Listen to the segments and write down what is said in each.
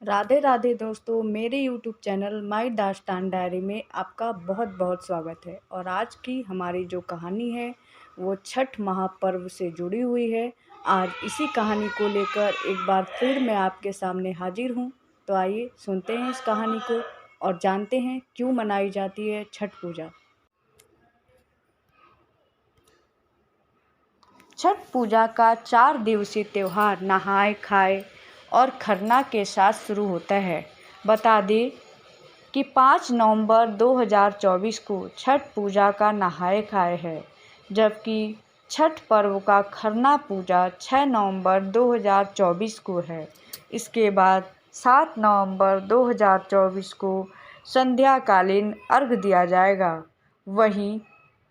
राधे राधे दोस्तों, मेरे YouTube channel my दास्तान डायरी में आपका बहुत बहुत स्वागत है। और आज की हमारी जो कहानी है वो छठ महापर्व से जुड़ी हुई है। आज इसी कहानी को लेकर एक बार फिर मैं आपके सामने हाजिर हूँ। तो आइए सुनते हैं इस कहानी को और जानते हैं क्यों मनाई जाती है छठ पूजा। छठ पूजा का 4 दिवसीय त्यौहार नहाए खाए और खरना के साथ शुरू होता है। बता दें कि 5 नवंबर 2024 को छठ पूजा का नहाए खाए है, जबकि छठ पर्व का खरना पूजा 6 नवंबर 2024 को है। इसके बाद 7 नवंबर 2024 को संध्याकालीन अर्घ दिया जाएगा। वहीं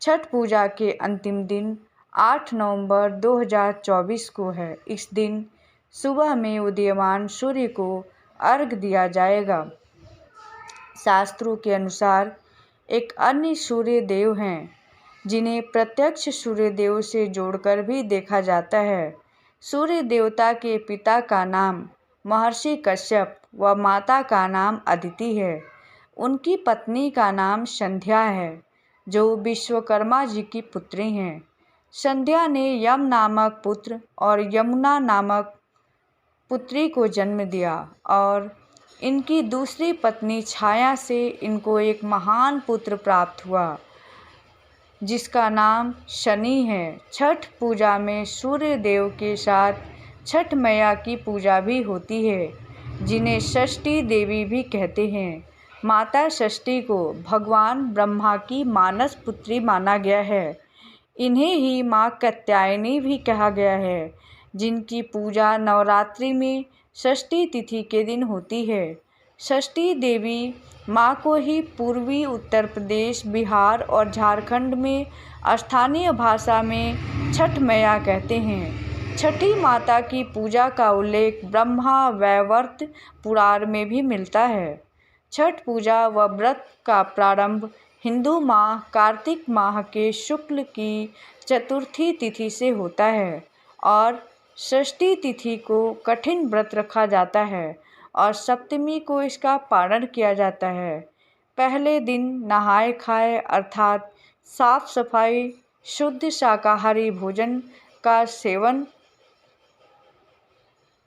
छठ पूजा के अंतिम दिन 8 नवंबर 2024 को है। इस दिन सुबह में उदीयमान सूर्य को अर्घ दिया जाएगा। शास्त्रों के अनुसार एक अन्य सूर्य देव हैं जिन्हें प्रत्यक्ष सूर्य देव से जोड़कर भी देखा जाता है। सूर्य देवता के पिता का नाम महर्षि कश्यप व माता का नाम अदिति है। उनकी पत्नी का नाम संध्या है, जो विश्वकर्मा जी की पुत्री हैं। संध्या ने यम नामक पुत्र और यमुना नामक पुत्री को जन्म दिया और इनकी दूसरी पत्नी छाया से इनको एक महान पुत्र प्राप्त हुआ, जिसका नाम शनि है। छठ पूजा में सूर्य देव के साथ छठ मैया की पूजा भी होती है, जिन्हें षष्ठी देवी भी कहते हैं। माता षष्ठी को भगवान ब्रह्मा की मानस पुत्री माना गया है। इन्हें ही माँ कात्यायनी भी कहा गया है, जिनकी पूजा नवरात्रि में षष्ठी तिथि के दिन होती है। षष्ठी देवी माँ को ही पूर्वी उत्तर प्रदेश, बिहार और झारखंड में स्थानीय भाषा में छठ मैया कहते हैं। छठी माता की पूजा का उल्लेख ब्रह्मा वैवर्त पुराण में भी मिलता है। छठ पूजा व व्रत का प्रारंभ हिंदू माह कार्तिक माह के शुक्ल की चतुर्थी तिथि से होता है और षष्ठी तिथि को कठिन व्रत रखा जाता है और सप्तमी को इसका पारण किया जाता है। पहले दिन नहाए खाए अर्थात साफ सफाई, शुद्ध शाकाहारी भोजन का सेवन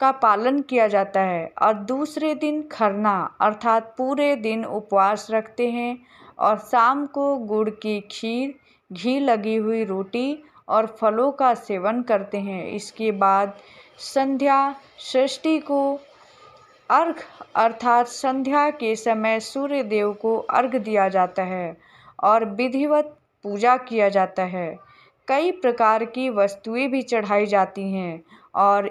का पालन किया जाता है और दूसरे दिन खरना अर्थात पूरे दिन उपवास रखते हैं और शाम को गुड़ की खीर, घी लगी हुई रोटी और फलों का सेवन करते हैं। इसके बाद संध्या षष्ठी को अर्घ अर्थात संध्या के समय सूर्य देव को अर्घ दिया जाता है और विधिवत पूजा किया जाता है। कई प्रकार की वस्तुएं भी चढ़ाई जाती हैं और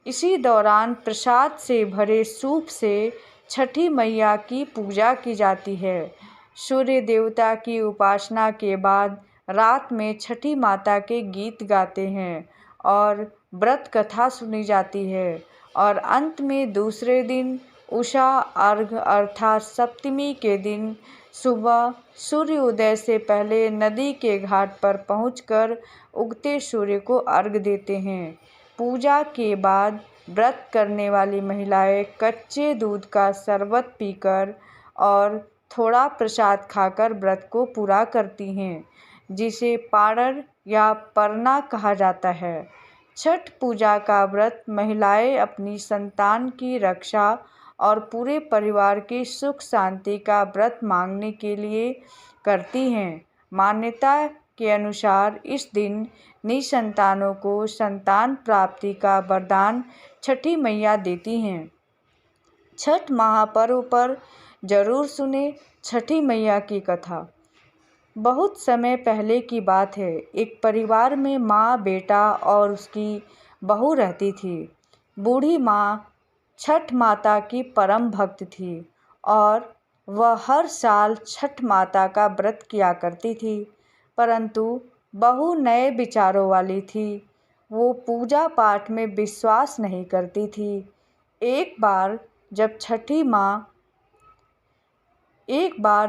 इसी दौरान प्रसाद से भरे सूप से छठी मैया की पूजा की जाती है। सूर्य देवता की उपासना के बाद रात में छठी माता के गीत गाते हैं और व्रत कथा सुनी जाती है और अंत में दूसरे दिन उषा अर्घ अर्थात सप्तमी के दिन सुबह सूर्योदय से पहले नदी के घाट पर पहुंचकर उगते सूर्य को अर्घ देते हैं। पूजा के बाद व्रत करने वाली महिलाएं कच्चे दूध का शरबत पीकर और थोड़ा प्रसाद खाकर व्रत को पूरा करती हैं, जिसे पारण या परना कहा जाता है। छठ पूजा का व्रत महिलाएं अपनी संतान की रक्षा और पूरे परिवार की सुख शांति का व्रत मांगने के लिए करती हैं। मान्यता के अनुसार इस दिन निसंतानों को संतान प्राप्ति का वरदान छठी मैया देती हैं। छठ महापर्व पर जरूर सुने छठी मैया की कथा। बहुत समय पहले की बात है। एक परिवार में माँ, बेटा और उसकी बहू रहती थी। बूढ़ी माँ छठ माता की परम भक्त थी और वह हर साल छठ माता का व्रत किया करती थी, परंतु बहू नए विचारों वाली थी। वो पूजा पाठ में विश्वास नहीं करती थी। एक बार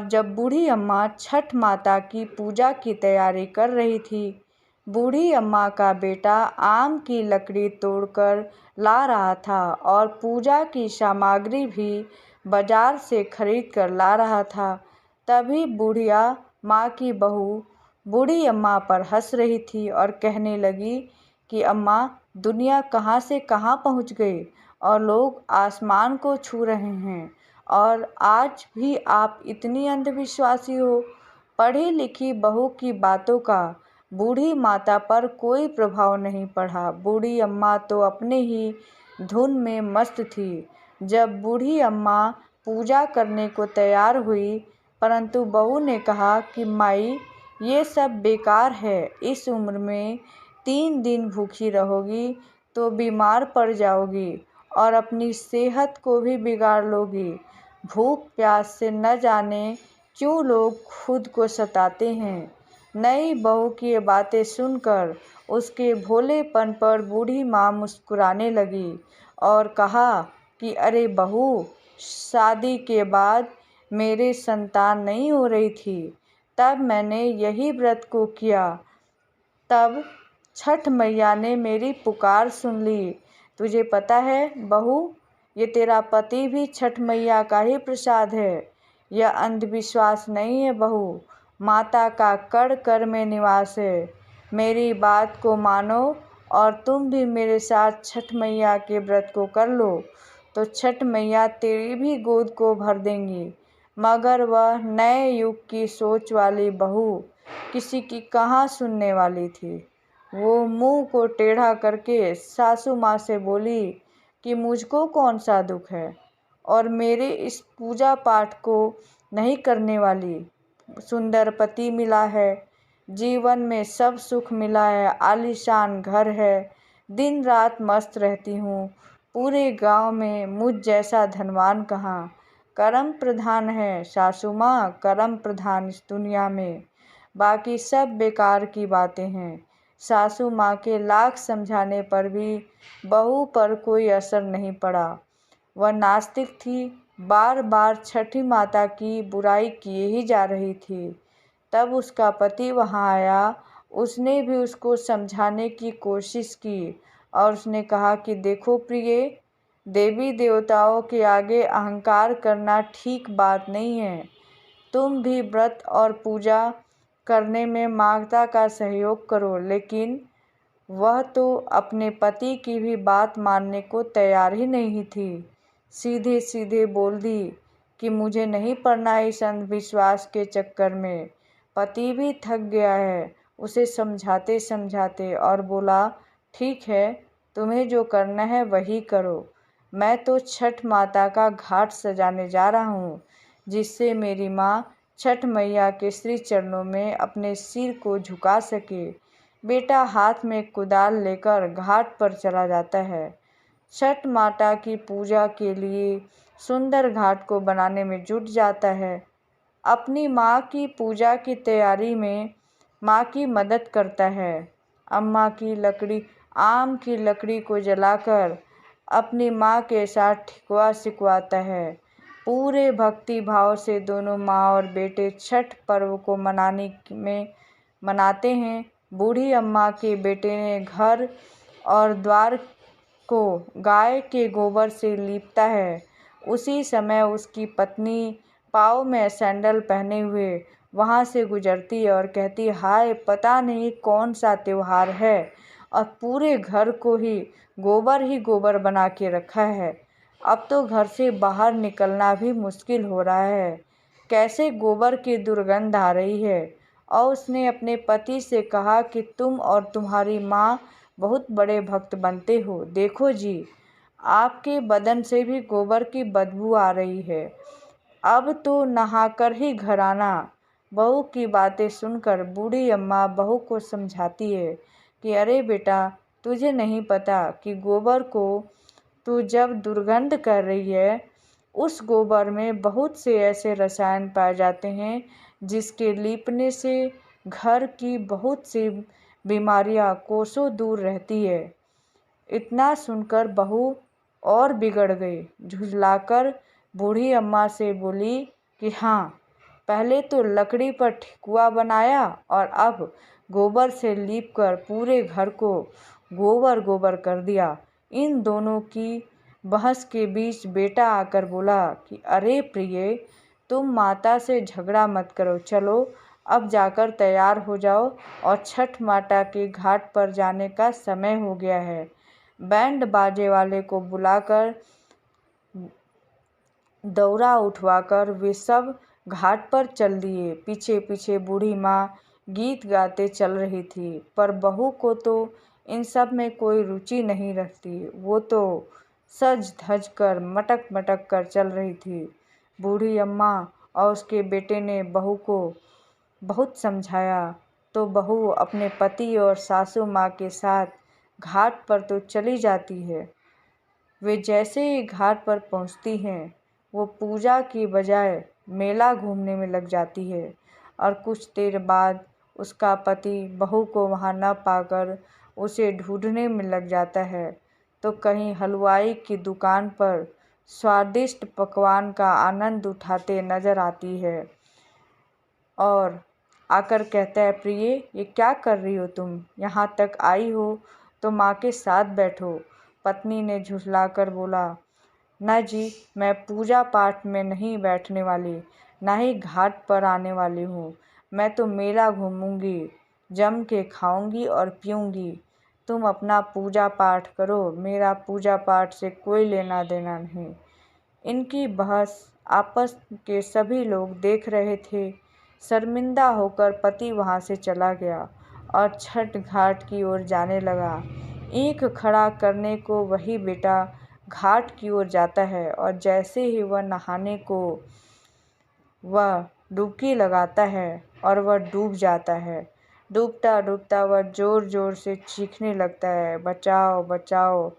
जब बूढ़ी अम्मा छठ माता की पूजा की तैयारी कर रही थी, बूढ़ी अम्मा का बेटा आम की लकड़ी तोड़कर ला रहा था और पूजा की सामग्री भी बाजार से खरीद कर ला रहा था। तभी बुढ़िया माँ की बहू बूढ़ी अम्मा पर हंस रही थी और कहने लगी कि अम्मा, दुनिया कहाँ से कहाँ पहुँच गई और लोग आसमान को छू रहे हैं और आज भी आप इतनी अंधविश्वासी हो। पढ़ी लिखी बहू की बातों का बूढ़ी माता पर कोई प्रभाव नहीं पड़ा। बूढ़ी अम्मा तो अपने ही धुन में मस्त थी। जब बूढ़ी अम्मा पूजा करने को तैयार हुई, परंतु बहू ने कहा कि माई, ये सब बेकार है। इस उम्र में 3 दिन भूखी रहोगी तो बीमार पड़ जाओगी और अपनी सेहत को भी बिगाड़ लोगी। भूख प्यास से न जाने क्यों लोग खुद को सताते हैं। नई बहू की ये बातें सुनकर उसके भोलेपन पर बूढ़ी माँ मुस्कुराने लगी और कहा कि अरे बहू, शादी के बाद मेरे संतान नहीं हो रही थी, तब मैंने यही व्रत को किया। तब छठ मैया ने मेरी पुकार सुन ली। तुझे पता है बहू, ये तेरा पति भी छठ मैया का ही प्रसाद है। यह अंधविश्वास नहीं है बहू, माता का कण कण में निवास है। मेरी बात को मानो और तुम भी मेरे साथ छठ मैया के व्रत को कर लो, तो छठ मैया तेरी भी गोद को भर देंगी। मगर वह नए युग की सोच वाली बहू किसी की कहाँ सुनने वाली थी। वो मुंह को टेढ़ा करके सासू माँ से बोली कि मुझको कौन सा दुख है और मेरे इस पूजा पाठ को नहीं करने वाली। सुंदर पति मिला है, जीवन में सब सुख मिला है, आलीशान घर है, दिन रात मस्त रहती हूँ। पूरे गांव में मुझ जैसा धनवान कहाँ। कर्म प्रधान है सासू माँ, कर्म प्रधान इस दुनिया में। बाकी सब बेकार की बातें हैं। सासू माँ के लाख समझाने पर भी बहू पर कोई असर नहीं पड़ा। वह नास्तिक थी, बार बार छठी माता की बुराई किए ही जा रही थी। तब उसका पति वहाँ आया। उसने भी उसको समझाने की कोशिश की और उसने कहा कि देखो प्रिय, देवी देवताओं के आगे अहंकार करना ठीक बात नहीं है। तुम भी व्रत और पूजा करने में माता का सहयोग करो। लेकिन वह तो अपने पति की भी बात मानने को तैयार ही नहीं थी। सीधे सीधे बोल दी कि मुझे नहीं पड़ना इस अंधविश्वास के चक्कर में। पति भी थक गया है उसे समझाते समझाते और बोला, ठीक है, तुम्हें जो करना है वही करो। मैं तो छठ माता का घाट सजाने जा रहा हूँ, जिससे मेरी माँ छठ मैया के श्री चरणों में अपने सिर को झुका सके। बेटा हाथ में कुदाल लेकर घाट पर चला जाता है। छठ माता की पूजा के लिए सुंदर घाट को बनाने में जुट जाता है। अपनी माँ की पूजा की तैयारी में माँ की मदद करता है। आम की लकड़ी को जलाकर अपनी माँ के साथ ठेकुआ सिकवाता है। पूरे भक्ति भाव से दोनों माँ और बेटे छठ पर्व को मनाते हैं। बूढ़ी अम्मा के बेटे ने घर और द्वार को गाय के गोबर से लीपता है। उसी समय उसकी पत्नी पाँव में सैंडल पहने हुए वहाँ से गुजरती है और कहती, हाय, पता नहीं कौन सा त्योहार है और पूरे घर को ही गोबर बना के रखा है। अब तो घर से बाहर निकलना भी मुश्किल हो रहा है। कैसे गोबर की दुर्गंध आ रही है। और उसने अपने पति से कहा कि तुम और तुम्हारी माँ बहुत बड़े भक्त बनते हो। देखो जी, आपके बदन से भी गोबर की बदबू आ रही है। अब तो नहाकर ही घर आना। बहू की बातें सुनकर बूढ़ी अम्मा बहू को समझाती है कि अरे बेटा, तुझे नहीं पता कि गोबर को तू जब दुर्गंध कर रही है, उस गोबर में बहुत से ऐसे रसायन पाए जाते हैं जिसके लीपने से घर की बहुत सी बीमारियां कोसों दूर रहती है। इतना सुनकर बहू और बिगड़ गई। झुँझलाकर बूढ़ी अम्मा से बोली कि हाँ, पहले तो लकड़ी पर ठेकुआ बनाया और अब गोबर से लीपकर पूरे घर को गोबर गोबर कर दिया। इन दोनों की बहस के बीच बेटा आकर बोला कि अरे प्रिय, तुम माता से झगड़ा मत करो, चलो अब जाकर तैयार हो जाओ और छठ माता के घाट पर जाने का समय हो गया है। बैंड बाजे वाले को बुलाकर दौरा उठवाकर वे सब घाट पर चल दिए। पीछे पीछे बूढ़ी माँ गीत गाते चल रही थी, पर बहू को तो इन सब में कोई रुचि नहीं रखती। वो तो सज धज कर मटक मटक कर चल रही थी। बूढ़ी अम्मा और उसके बेटे ने बहू को बहुत समझाया तो बहू अपने पति और सासू माँ के साथ घाट पर तो चली जाती है। वे जैसे ही घाट पर पहुँचती हैं, वो पूजा की बजाय मेला घूमने में लग जाती है और कुछ देर बाद उसका पति बहू को वहाँ न पाकर उसे ढूंढने में लग जाता है, तो कहीं हलवाई की दुकान पर स्वादिष्ट पकवान का आनंद उठाते नजर आती है और आकर कहता है, प्रिय, ये क्या कर रही हो तुम? यहाँ तक आई हो तो माँ के साथ बैठो। पत्नी ने झुठलाकर बोला, ना जी, मैं पूजा पाठ में नहीं बैठने वाली, ना ही घाट पर आने वाली हूँ। मैं तो मेला घूमूंगी, जम के खाऊंगी और पीऊंगी। तुम अपना पूजा पाठ करो, मेरा पूजा पाठ से कोई लेना देना नहीं। इनकी बहस आपस के सभी लोग देख रहे थे। शर्मिंदा होकर पति वहाँ से चला गया और छठ घाट की ओर जाने लगा। ईंख खड़ा करने को वही बेटा घाट की ओर जाता है और जैसे ही वह नहाने को वह डुबकी लगाता है और वह डूब जाता है। डूबता डूबता वह जोर जोर से चीखने लगता है, बचाओ बचाओ,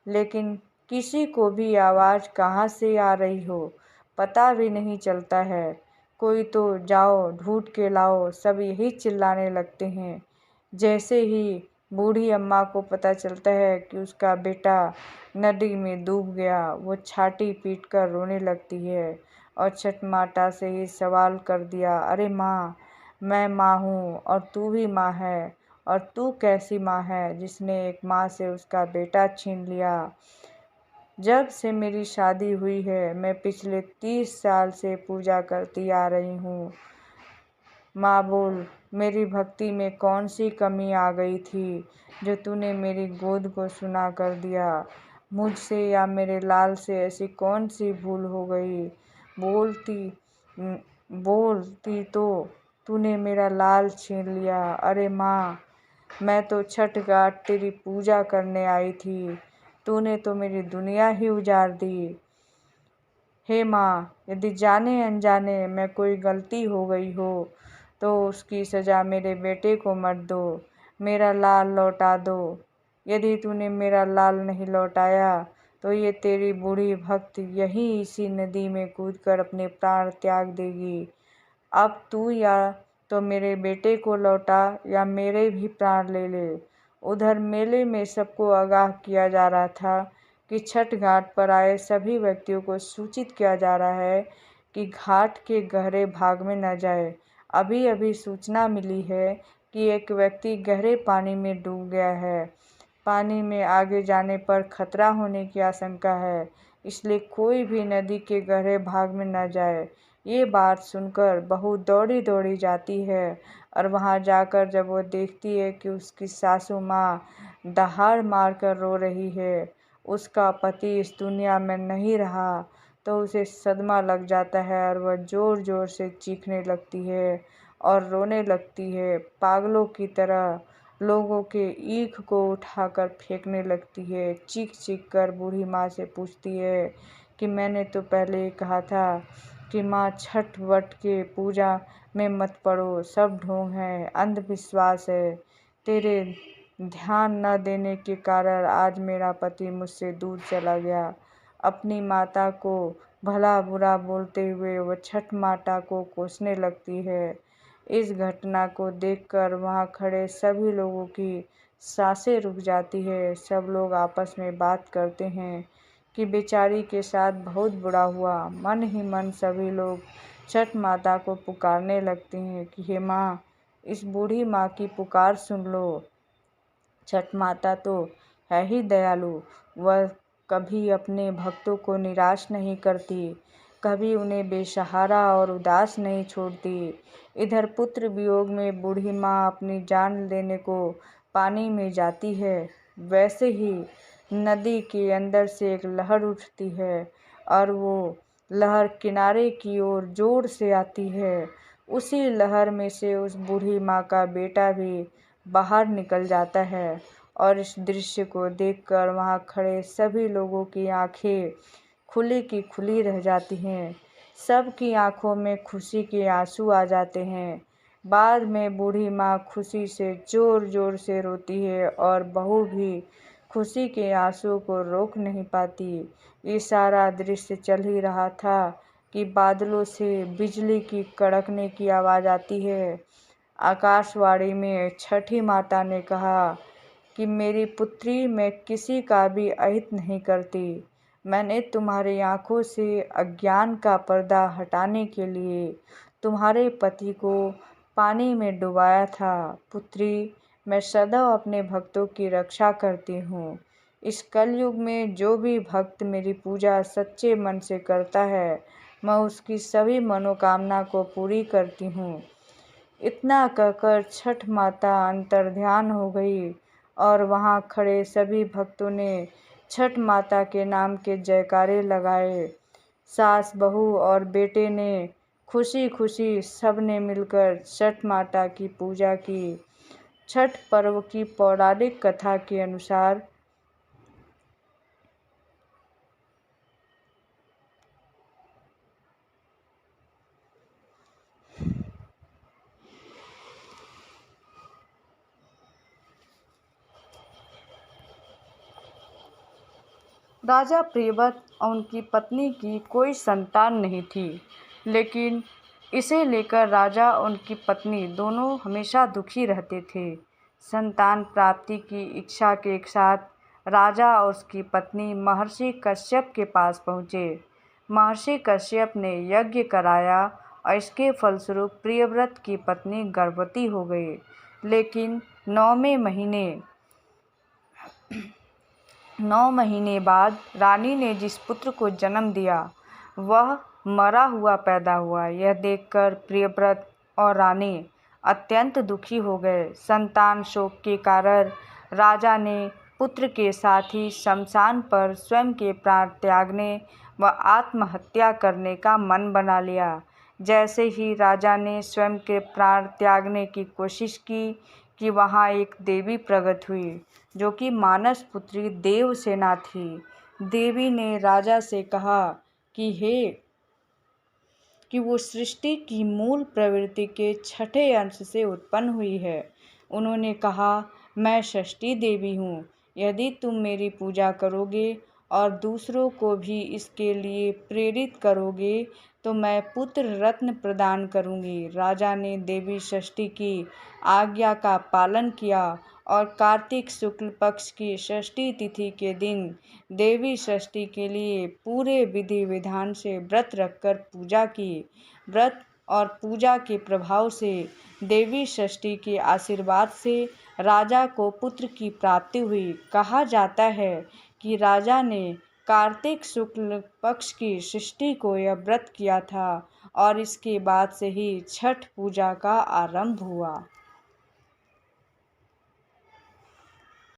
लेकिन किसी को भी आवाज़ कहाँ से आ रही हो पता भी नहीं चलता है। कोई तो जाओ ढूंढ के लाओ, सब यही चिल्लाने लगते हैं। जैसे ही बूढ़ी अम्मा को पता चलता है कि उसका बेटा नदी में डूब गया, वो छाती पीट कर रोने लगती है और छठ माता से ही सवाल कर दिया, अरे माँ, मैं माँ हूँ और तू भी माँ है, और तू कैसी माँ है जिसने एक माँ से उसका बेटा छीन लिया? जब से मेरी शादी हुई है, मैं पिछले 30 साल से पूजा करती आ रही हूँ। माँ बोल, मेरी भक्ति में कौन सी कमी आ गई थी जो तूने मेरी गोद को सुना कर दिया? मुझसे या मेरे लाल से ऐसी कौन सी भूल हो गई? बोलती तो तूने मेरा लाल छीन लिया। अरे माँ, मैं तो छठ घाट तेरी पूजा करने आई थी, तूने तो मेरी दुनिया ही उजाड़ दी। हे माँ, यदि जाने अनजाने मैं कोई गलती हो गई हो तो उसकी सज़ा मेरे बेटे को मत दो, मेरा लाल लौटा दो। यदि तूने मेरा लाल नहीं लौटाया तो ये तेरी बूढ़ी भक्त यहीं इसी नदी में कूदकर अपने प्राण त्याग देगी। अब तू या तो मेरे बेटे को लौटा या मेरे भी प्राण ले ले। उधर मेले में सबको आगाह किया जा रहा था कि छठ घाट पर आए सभी व्यक्तियों को सूचित किया जा रहा है कि घाट के गहरे भाग में न जाए। अभी अभी सूचना मिली है कि एक व्यक्ति गहरे पानी में डूब गया है। पानी में आगे जाने पर खतरा होने की आशंका है, इसलिए कोई भी नदी के गहरे भाग में न जाए। ये बात सुनकर बहू दौड़ी दौड़ी जाती है और वहाँ जाकर जब वो देखती है कि उसकी सासू माँ दहाड़ मारकर रो रही है, उसका पति इस दुनिया में नहीं रहा, तो उसे सदमा लग जाता है और वह ज़ोर ज़ोर से चीखने लगती है और रोने लगती है। पागलों की तरह लोगों के ईख को उठाकर फेंकने लगती है। चीख चीख कर बूढ़ी माँ से पूछती है कि मैंने तो पहले ही कहा था कि माँ, छठ वट के पूजा में मत पड़ो, सब ढोंग है, अंधविश्वास है। तेरे ध्यान न देने के कारण आज मेरा पति मुझसे दूर चला गया। अपनी माता को भला बुरा बोलते हुए वह छठ माता को कोसने लगती है। इस घटना को देखकर वहाँ खड़े सभी लोगों की सांसें रुक जाती है। सब लोग आपस में बात करते हैं कि बेचारी के साथ बहुत बुरा हुआ। मन ही मन सभी लोग छठ माता को पुकारने लगती हैं कि हे माँ, इस बूढ़ी माँ की पुकार सुन लो। छठ माता तो है ही दयालु, वह कभी अपने भक्तों को निराश नहीं करती, कभी उन्हें बेसहारा और उदास नहीं छोड़ती। इधर पुत्र वियोग में बूढ़ी माँ अपनी जान लेने को पानी में जाती है, वैसे ही नदी के अंदर से एक लहर उठती है और वो लहर किनारे की ओर जोर से आती है। उसी लहर में से उस बूढ़ी माँ का बेटा भी बाहर निकल जाता है और इस दृश्य को देखकर वहाँ खड़े सभी लोगों की आंखें खुली की खुली रह जाती हैं। सबकी आंखों में खुशी के आंसू आ जाते हैं। बाद में बूढ़ी माँ खुशी से जोर जोर से रोती है और बहू भी खुशी के आंसू को रोक नहीं पाती। ये सारा दृश्य चल ही रहा था कि बादलों से बिजली की कड़कने की आवाज़ आती है। आकाशवाणी में छठी माता ने कहा कि मेरी पुत्री, मैं किसी का भी अहित नहीं करती। मैंने तुम्हारी आंखों से अज्ञान का पर्दा हटाने के लिए तुम्हारे पति को पानी में डुबाया था। पुत्री, मैं सदा अपने भक्तों की रक्षा करती हूँ। इस कलयुग में जो भी भक्त मेरी पूजा सच्चे मन से करता है, मैं उसकी सभी मनोकामना को पूरी करती हूँ। इतना कहकर छठ माता अंतर्ध्यान हो गई और वहाँ खड़े सभी भक्तों ने छठ माता के नाम के जयकारे लगाए। सास, बहू और बेटे ने खुशी खुशी सबने मिलकर छठ माता की पूजा की। छठ पर्व की पौराणिक कथा के अनुसार राजा प्रियव्रत और उनकी पत्नी की कोई संतान नहीं थी, लेकिन इसे लेकर राजा और उनकी पत्नी दोनों हमेशा दुखी रहते थे। संतान प्राप्ति की इच्छा के साथ राजा और उसकी पत्नी महर्षि कश्यप के पास पहुँचे। महर्षि कश्यप ने यज्ञ कराया और इसके फलस्वरूप प्रियव्रत की पत्नी गर्भवती हो गई। लेकिन 9 महीने बाद रानी ने जिस पुत्र को जन्म दिया वह मरा हुआ पैदा हुआ। यह देखकर प्रियव्रत और रानी अत्यंत दुखी हो गए। संतान शोक के कारण राजा ने पुत्र के साथ ही शमशान पर स्वयं के प्राण त्यागने व आत्महत्या करने का मन बना लिया। जैसे ही राजा ने स्वयं के प्राण त्यागने की कोशिश की कि वहाँ एक देवी प्रकट हुई, जो कि मानस पुत्री देवसेना थी। देवी ने राजा से कहा कि वो सृष्टि की मूल प्रवृत्ति के छठे अंश से उत्पन्न हुई है। उन्होंने कहा, मैं षष्ठी देवी हूँ। यदि तुम मेरी पूजा करोगे और दूसरों को भी इसके लिए प्रेरित करोगे तो मैं पुत्र रत्न प्रदान करूँगी। राजा ने देवी षष्ठी की आज्ञा का पालन किया और कार्तिक शुक्ल पक्ष की षष्ठी तिथि के दिन देवी षष्ठी के लिए पूरे विधि विधान से व्रत रखकर पूजा की। व्रत और पूजा के प्रभाव से देवी षष्ठी के आशीर्वाद से राजा को पुत्र की प्राप्ति हुई। कहा जाता है कि राजा ने कार्तिक शुक्ल पक्ष की षष्ठी को यह व्रत किया था और इसके बाद से ही छठ पूजा का आरंभ हुआ।